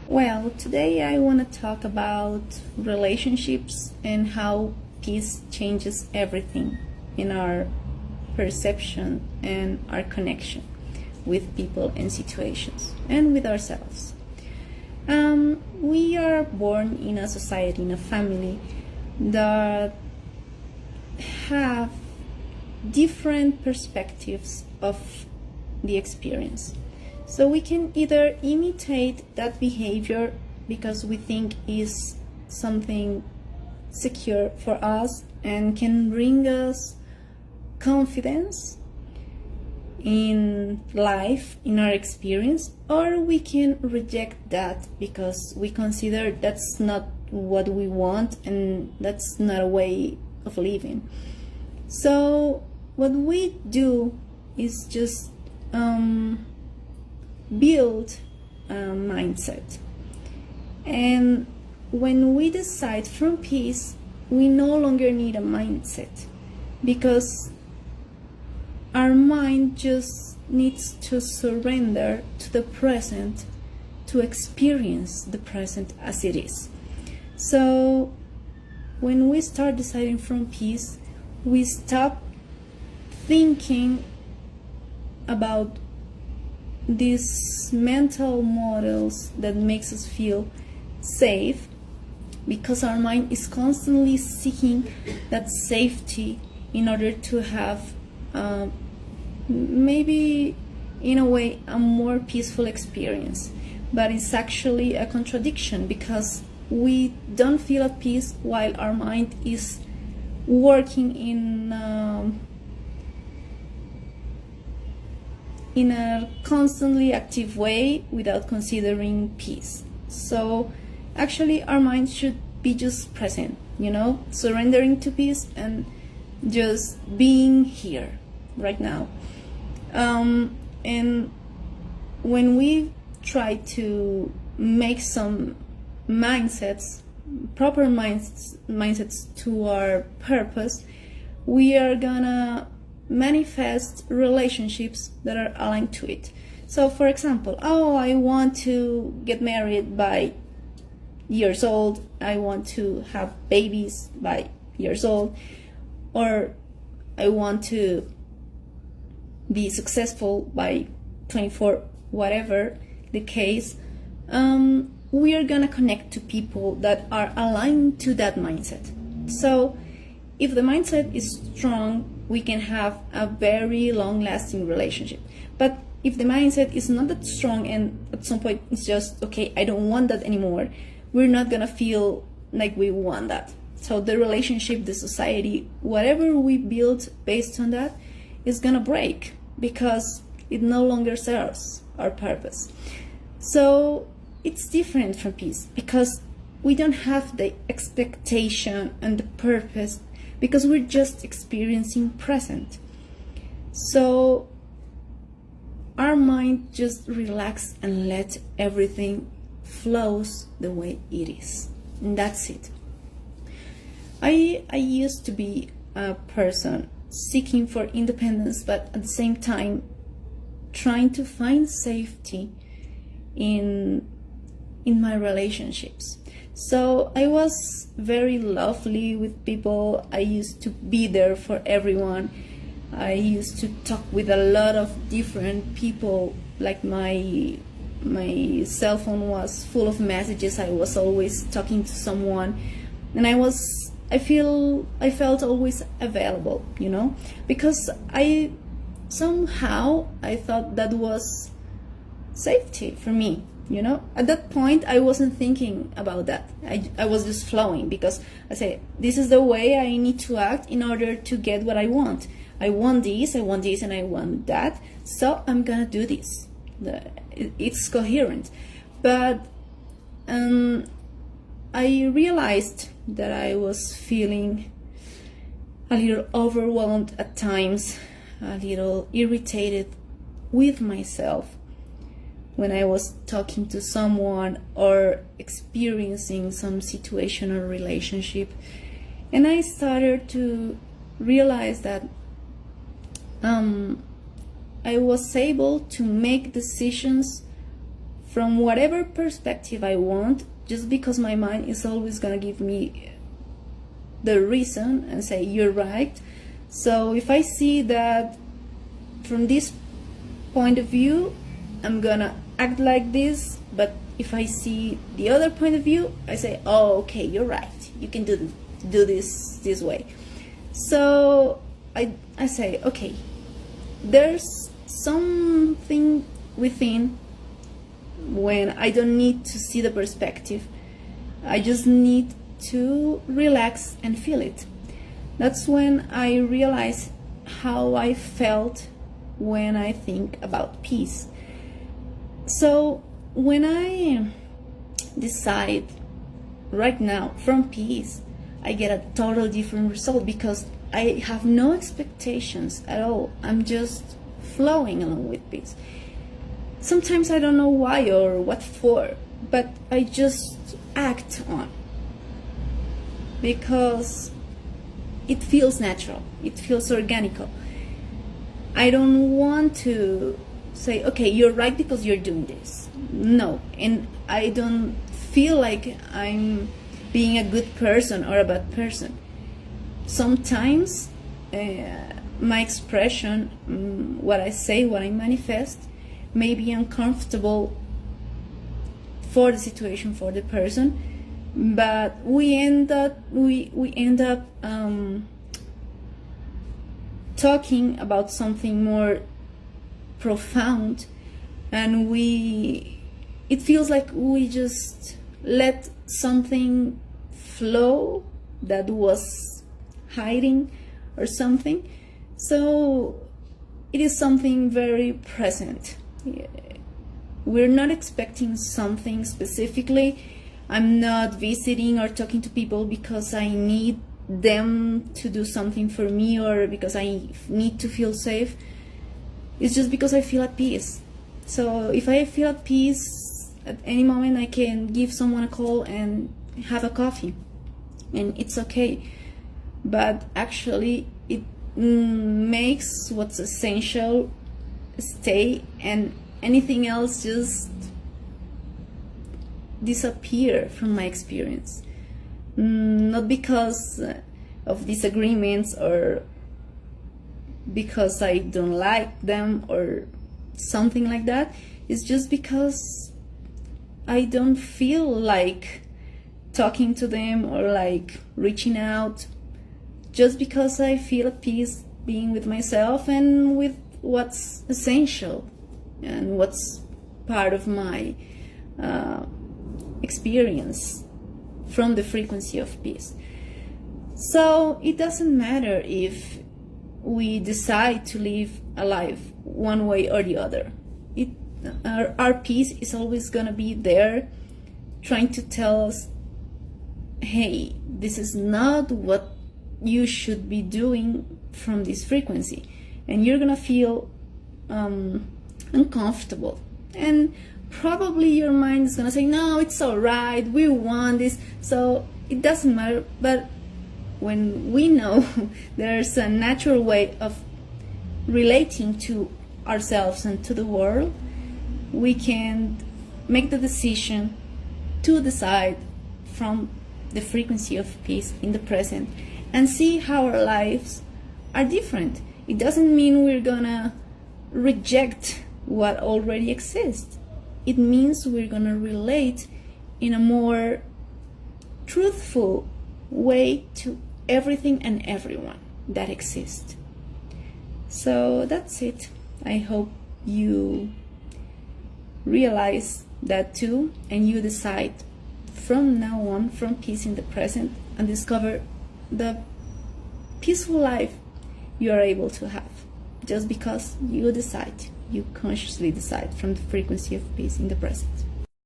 Well, today I want to talk about relationships and how peace changes everything in our perception and our connection with people and situations and with ourselves. We are born in a society, in a family that have different perspectives of the experience. So we can either imitate that behavior because we think is something secure for us and can bring us confidence in life, in our experience, or we can reject that because we consider that's not what we want and that's not a way of living. So what we do is just build a mindset. And when we decide from peace, we no longer need a mindset because our mind just needs to surrender to the present, to experience the present as it is. So when we start deciding from peace, we stop thinking about these mental models that makes us feel safe, because our mind is constantly seeking that safety in order to have maybe in a way a more peaceful experience. But it's actually a contradiction because we don't feel at peace while our mind is working in a constantly active way without considering peace. So actually our mind should be just present, surrendering to peace and just being here right now. And when we try to make some proper mindsets to our purpose, we are gonna manifest relationships that are aligned to it. So for example, I want to get married by years old, I want to have babies by years old, or I want to be successful by 24, whatever the case. We are gonna connect to people that are aligned to that mindset. So if the mindset is strong, we can have a very long-lasting relationship. But if the mindset is not that strong and at some point it's just, okay, I don't want that anymore, we're not gonna feel like we want that. So the relationship, the society, whatever we build based on that is gonna break because it no longer serves our purpose. So it's different from peace because we don't have the expectation and the purpose because we're just experiencing present. So our mind just relax and let everything flows the way it is, and that's it. I used to be a person seeking for independence, but at the same time trying to find safety in my relationships. So I was very lovely with people. I used to be there for everyone. I used to talk with a lot of different people. Like my cell phone was full of messages. I was always talking to someone, and I felt always available, because I thought that was safety for me. At that point I wasn't thinking about that. I was just flowing because I say, this is the way I need to act in order to get what I want. I want this, and I want that, so I'm gonna do this. It's coherent. But I realized that I was feeling a little overwhelmed at times, a little irritated with myself when I was talking to someone or experiencing some situation or relationship. And I started to realize that I was able to make decisions from whatever perspective I want, just because my mind is always gonna give me the reason and say you're right. So if I see that from this point of view, I'm gonna act like this, but if I see the other point of view, I say, oh, okay, you're right, you can do this way. So I say, okay, there's something within when I don't need to see the perspective. I just need to relax and feel it. That's when I realize how I felt when I think about peace. So when I decide right now from peace, I get a total different result because I have no expectations at all. I'm just flowing along with peace. Sometimes I don't know why or what for, but I just act on, because it feels natural, it feels organical. I don't want to say, okay, you're right because you're doing this. No, and I don't feel like I'm being a good person or a bad person. Sometimes my expression, what I say, what I manifest, may be uncomfortable for the situation, for the person, but we end up talking about something more profound, and it feels like we just let something flow that was hiding or something. So it is something very present. We're not expecting something specifically. I'm not visiting or talking to people because I need them to do something for me or because I need to feel safe. It's just because I feel at peace. So if I feel at peace, at any moment I can give someone a call and have a coffee, and it's okay. But actually it makes what's essential stay, and anything else just disappear from my experience. Not because of disagreements or because I don't like them or something like that. It's just because I don't feel like talking to them or like reaching out, just because I feel at peace being with myself and with what's essential and what's part of my experience from the frequency of peace. So it doesn't matter if we decide to live a life one way or the other. Our peace is always gonna be there, trying to tell us, hey, this is not what you should be doing from this frequency, and you're gonna feel uncomfortable, and probably your mind is gonna say, no, it's all right, we want this. So it doesn't matter. But when we know there's a natural way of relating to ourselves and to the world, we can make the decision to decide from the frequency of peace in the present and see how our lives are different. It doesn't mean we're gonna reject what already exists. It means we're gonna relate in a more truthful way to everything and everyone that exists. So that's it. I hope you realize that too, and you decide from now on from peace in the present and discover the peaceful life you are able to have, just because you decide, you consciously decide from the frequency of peace in the present.